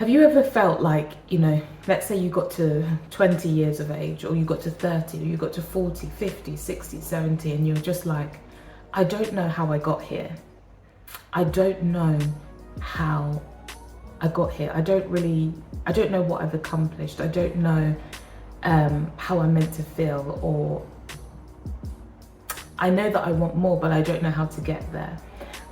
Have you ever felt like, let's say you got to 20 years of age, or you got to 30, or you got to 40, 50, 60, 70, and you're just like, I don't know how I got here. I don't know how I got here. I don't know what I've accomplished. I don't know how I'm meant to feel, or I know that I want more, but I don't know how to get there.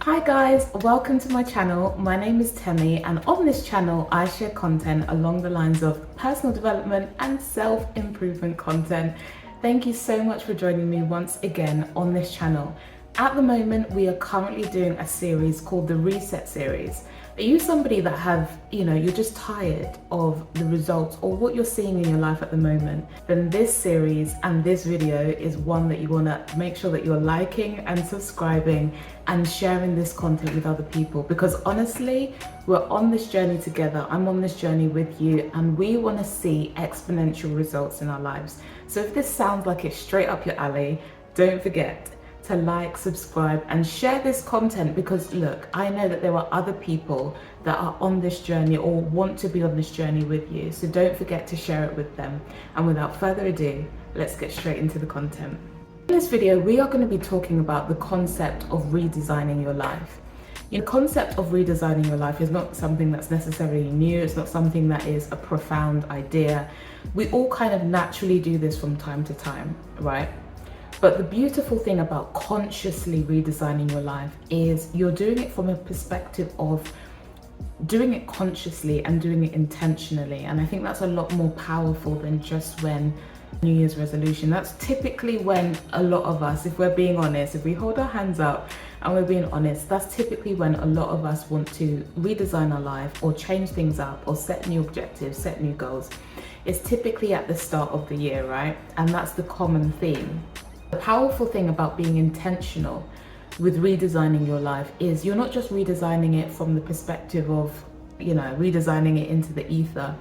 Hi guys, welcome to my channel. My name is Temi, and on this channel I share content along the lines of personal development and self-improvement content. Thank you so much for joining me once again on this channel. At the moment, we are currently doing a series called the Reset series. Are you somebody that you're just tired of the results or what you're seeing in your life at the moment? Then this series and this video is one that you want to make sure that you're liking and subscribing and sharing this content with other people, because honestly, we're on this journey together. I'm on this journey with you, and we want to see exponential results in our lives. So if this sounds like it's straight up your alley, don't forget to like, subscribe, and share this content, because look, I know that there are other people that are on this journey or want to be on this journey with you. So don't forget to share it with them. And without further ado, let's get straight into the content. In this video, we are going to be talking about the concept of redesigning your life. The concept of redesigning your life is not something that's necessarily new. It's not something that is a profound idea. We all kind of naturally do this from time to time, right? But the beautiful thing about consciously redesigning your life is you're doing it from a perspective of doing it consciously and doing it intentionally. And I think that's a lot more powerful than just when New Year's resolution. That's typically when a lot of us, if we're being honest, if we hold our hands up and we're being honest, that's typically when a lot of us want to redesign our life or change things up or set new objectives, set new goals. It's typically at the start of the year, right? And that's the common theme. The powerful thing about being intentional with redesigning your life is you're not just redesigning it from the perspective of, redesigning it into the ether.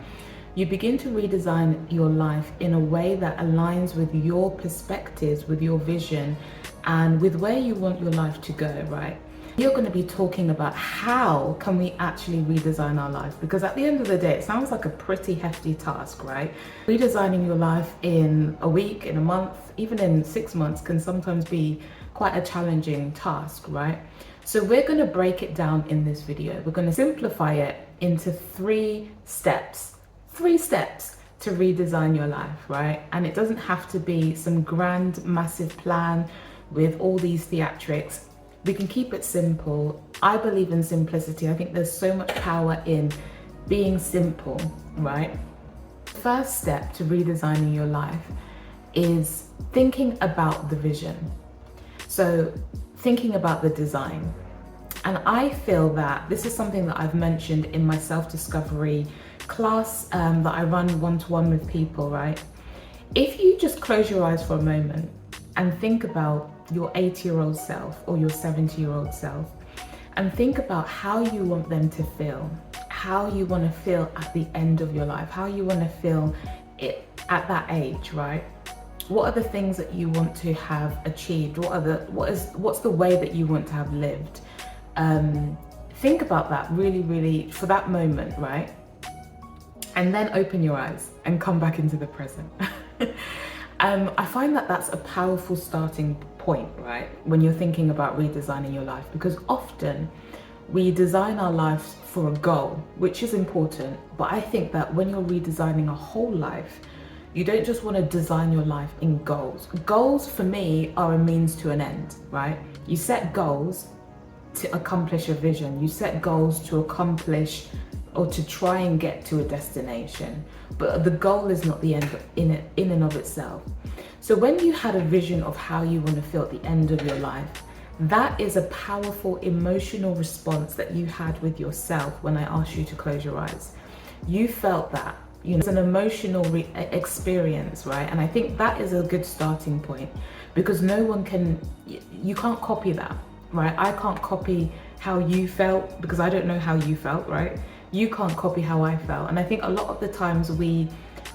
You begin to redesign your life in a way that aligns with your perspectives, with your vision, and with where you want your life to go, right? You're going to be talking about how can we actually redesign our life, because at the end of the day, it sounds like a pretty hefty task, right? Redesigning your life in a week, in a month, even in 6 months can sometimes be quite a challenging task, right? So we're going to break it down in this video. We're going to simplify it into 3 steps to redesign your life, right? And it doesn't have to be some grand, massive plan with all these theatrics. We can keep it simple. I believe in simplicity. I think there's so much power in being simple, right? The first step to redesigning your life is thinking about the vision. So thinking about the design. And I feel that this is something that I've mentioned in my self-discovery class that I run one-to-one with people, right? If you just close your eyes for a moment and think about your 80-year-old self or your 70-year-old self, and think about how you want them to feel, how you want to feel at the end of your life, how you want to feel it at that age, right? What are the things that you want to have achieved? What's the way that you want to have lived? Think about that really for that moment, right? And then open your eyes and come back into the present. I find that that's a powerful starting point, right? When you're thinking about redesigning your life, because often we design our lives for a goal, which is important. But I think that when you're redesigning a whole life, you don't just want to design your life in goals. Goals for me are a means to an end, right? You set goals to accomplish a vision. You set goals to accomplish or to try and get to a destination, but the goal is not the end in and of itself. So when you had a vision of how you want to feel at the end of your life, that is a powerful emotional response that you had with yourself when I asked you to close your eyes. You felt that, it's an emotional experience, right? And I think that is a good starting point, because you can't copy that, right? I can't copy how you felt because I don't know how you felt, right? You can't copy how I felt. And I think a lot of the times we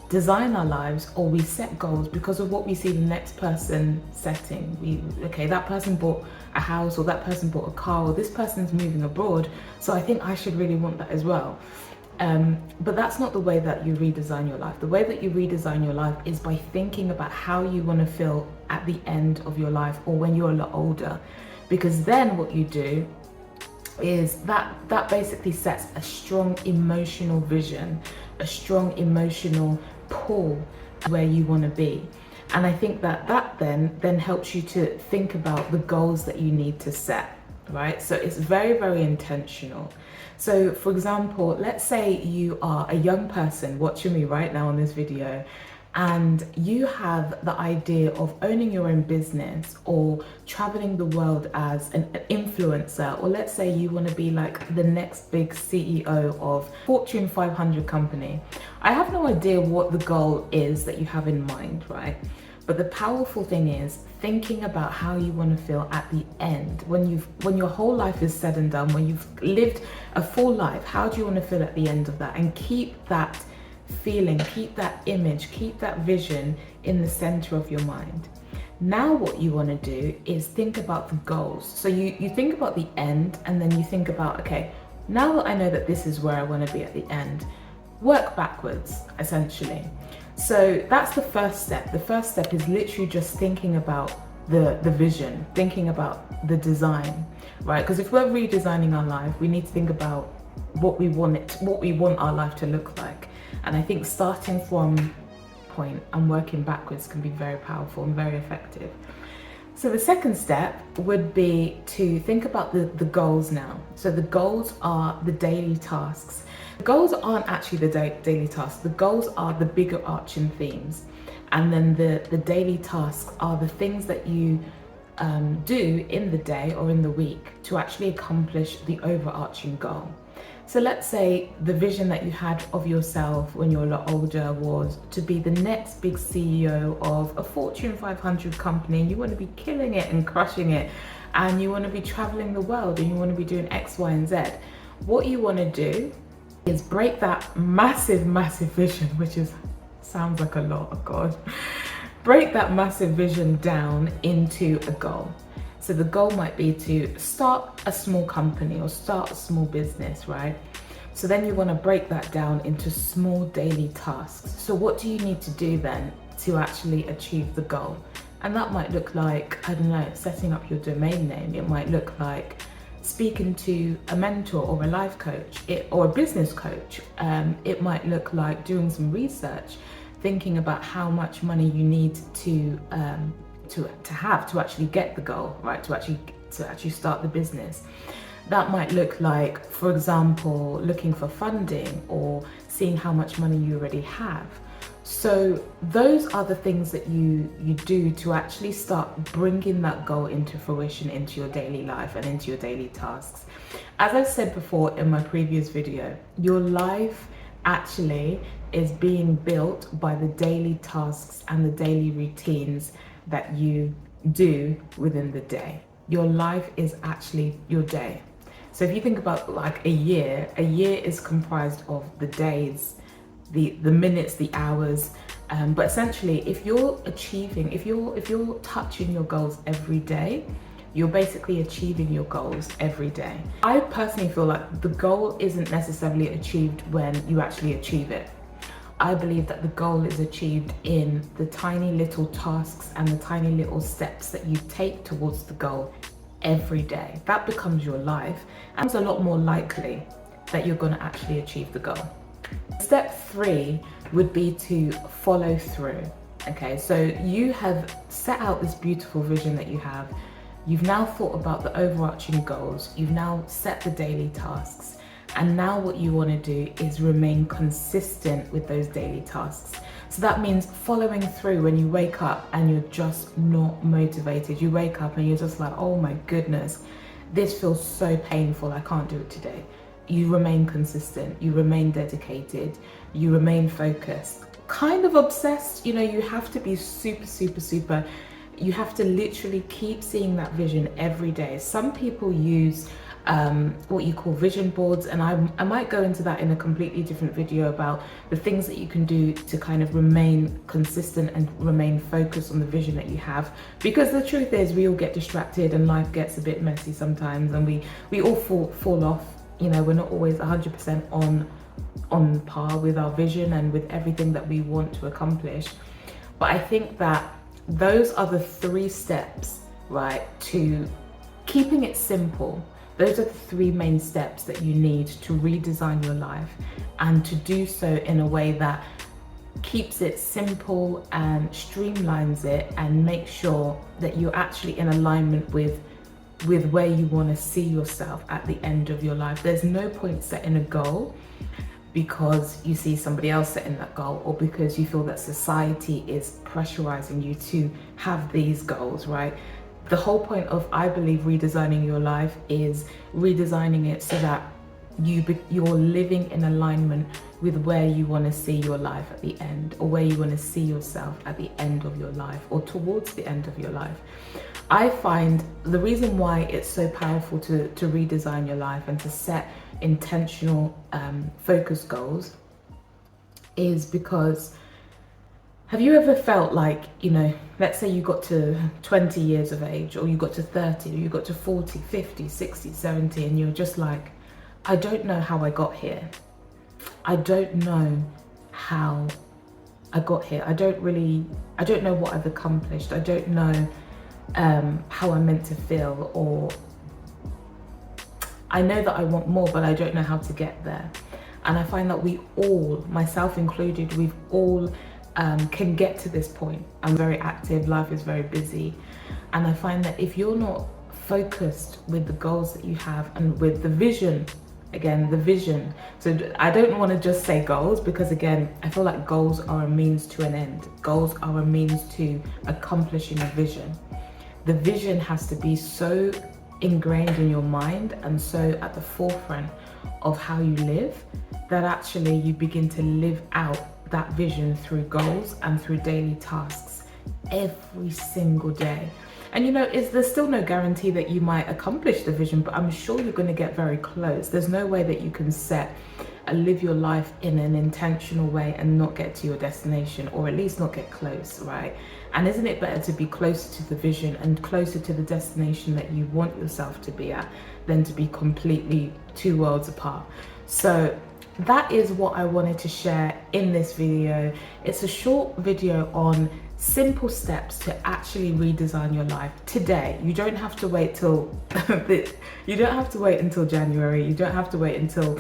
design our lives or we set goals because of what we see the next person setting. Okay, that person bought a house, or that person bought a car, or this person's moving abroad, so I think I should really want that as well. But that's not the way that you redesign your life. The way that you redesign your life is by thinking about how you want to feel at the end of your life or when you're a lot older. Because then what you do is that basically sets a strong emotional vision, a strong emotional pull where you want to be. And I think that then helps you to think about the goals that you need to set, right? So it's very, very intentional. So for example, let's say you are a young person watching me right now on this video, and you have the idea of owning your own business or traveling the world as an influencer, or let's say you want to be like the next big CEO of Fortune 500 company. I have no idea what the goal is that you have in mind, right? But the powerful thing is thinking about how you want to feel at the end, when your whole life is said and done, when you've lived a full life. How do you want to feel at the end of that? And keep that feeling, keep that image, keep that vision in the center of your mind. Now what you want to do is think about the goals. So you think about the end, and then you think about, okay, now that I know that this is where I want to be at the end, work backwards, essentially. So that's the first step. The first step is literally just thinking about the vision, thinking about the design, right? Because if we're redesigning our life, we need to think about what we want our life to look like. And I think starting from point and working backwards can be very powerful and very effective. So the second step would be to think about the goals now. So the goals are the daily tasks. The goals aren't actually the daily tasks. The goals are the bigger arching themes. And then the daily tasks are the things that you do in the day or in the week to actually accomplish the overarching goal. So let's say the vision that you had of yourself when you're a lot older was to be the next big CEO of a Fortune 500 company, and you want to be killing it and crushing it, and you want to be traveling the world, and you want to be doing X, Y, and Z. What you want to do is break that massive vision, which sounds like a lot, oh God. Break that massive vision down into a goal. So the goal might be to start a small company or start a small business, right? So then you want to break that down into small daily tasks. So what do you need to do then to actually achieve the goal? And that might look like, I don't know, setting up your domain name. It might look like speaking to a mentor or a life coach or a business coach. It might look like doing some research, thinking about how much money you need to have to actually get the goal, right? To actually start the business. That might look like, for example, looking for funding or seeing how much money you already have. So those are the things that you do to actually start bringing that goal into fruition, into your daily life and into your daily tasks. As I said before in my previous video, your life actually is being built by the daily tasks and the daily routines that you do within the day. Your life is actually your day. So if you think about like a year is comprised of the days, the minutes, the hours, but essentially if you're touching your goals every day, you're basically achieving your goals every day. I personally feel like the goal isn't necessarily achieved when you actually achieve it. I believe that the goal is achieved in the tiny little tasks and the tiny little steps that you take towards the goal every day. That becomes your life, and it's a lot more likely that you're going to actually achieve the goal. Step 3 would be to follow through. Okay, so you have set out this beautiful vision that you have. You've now thought about the overarching goals. You've now set the daily tasks. And now what you want to do is remain consistent with those daily tasks. So that means following through when you wake up and you're just not motivated. You wake up and you're just like, oh my goodness, this feels so painful, I can't do it today. You remain consistent, you remain dedicated, you remain focused, kind of obsessed. You know, you have to be super, you have to literally keep seeing that vision every day. Some people use what you call vision boards, and I might go into that in a completely different video about the things that you can do to kind of remain consistent and remain focused on the vision that you have, because the truth is we all get distracted and life gets a bit messy sometimes, and we all fall off. You know, we're not always 100% on par with our vision and with everything that we want to accomplish. But I think that those are the 3 steps, right, to keeping it simple. Those are the 3 main steps that you need to redesign your life, and to do so in a way that keeps it simple and streamlines it and makes sure that you're actually in alignment with where you want to see yourself at the end of your life. There's no point setting a goal because you see somebody else setting that goal, or because you feel that society is pressurizing you to have these goals, right? The whole point of, I believe, redesigning your life is redesigning it so that you're living in alignment with where you want to see your life at the end, or where you want to see yourself at the end of your life, or towards the end of your life. I find the reason why it's so powerful to redesign your life and to set intentional focus goals is because, have you ever felt like, you know, let's say you got to 20 years of age, or you got to 30, or you got to 40, 50, 60, 70, and you're just like, I don't know how I got here. I don't know how I got here. I don't know what I've accomplished. I don't know how I'm meant to feel, or I know that I want more, but I don't know how to get there. And I find that we all, myself included, we've all can get to this point. I'm very active, life is very busy. And I find that if you're not focused with the goals that you have and with the vision, again, the vision. So I don't want to just say goals, because again, I feel like goals are a means to an end. Goals are a means to accomplishing a vision. The vision has to be so ingrained in your mind and so at the forefront of how you live, that actually you begin to live out that vision through goals and through daily tasks every single day. And you know, there's still no guarantee that you might accomplish the vision, but I'm sure you're going to get very close. There's no way that you can set and live your life in an intentional way and not get to your destination, or at least not get close, right? And isn't it better to be closer to the vision and closer to the destination that you want yourself to be at than to be completely 2 worlds apart? So that is what I wanted to share in this video. It's a short video on simple steps to actually redesign your life today. You don't have to wait till you don't have to wait until January. You don't have to wait until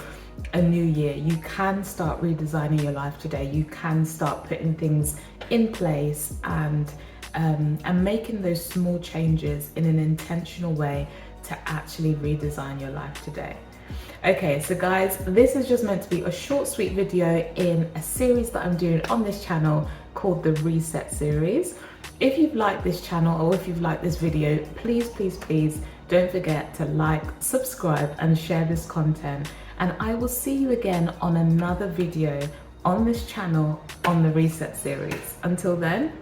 a new year. You can start redesigning your life today. You can start putting things in place and making those small changes in an intentional way to actually redesign your life today. Okay, so guys, this is just meant to be a short, sweet video in a series that I'm doing on this channel called the Reset series. If you've liked this channel, or if you've liked this video, please, please, please don't forget to like, subscribe, and share this content. And I will see you again on another video on this channel on the Reset series. Until then,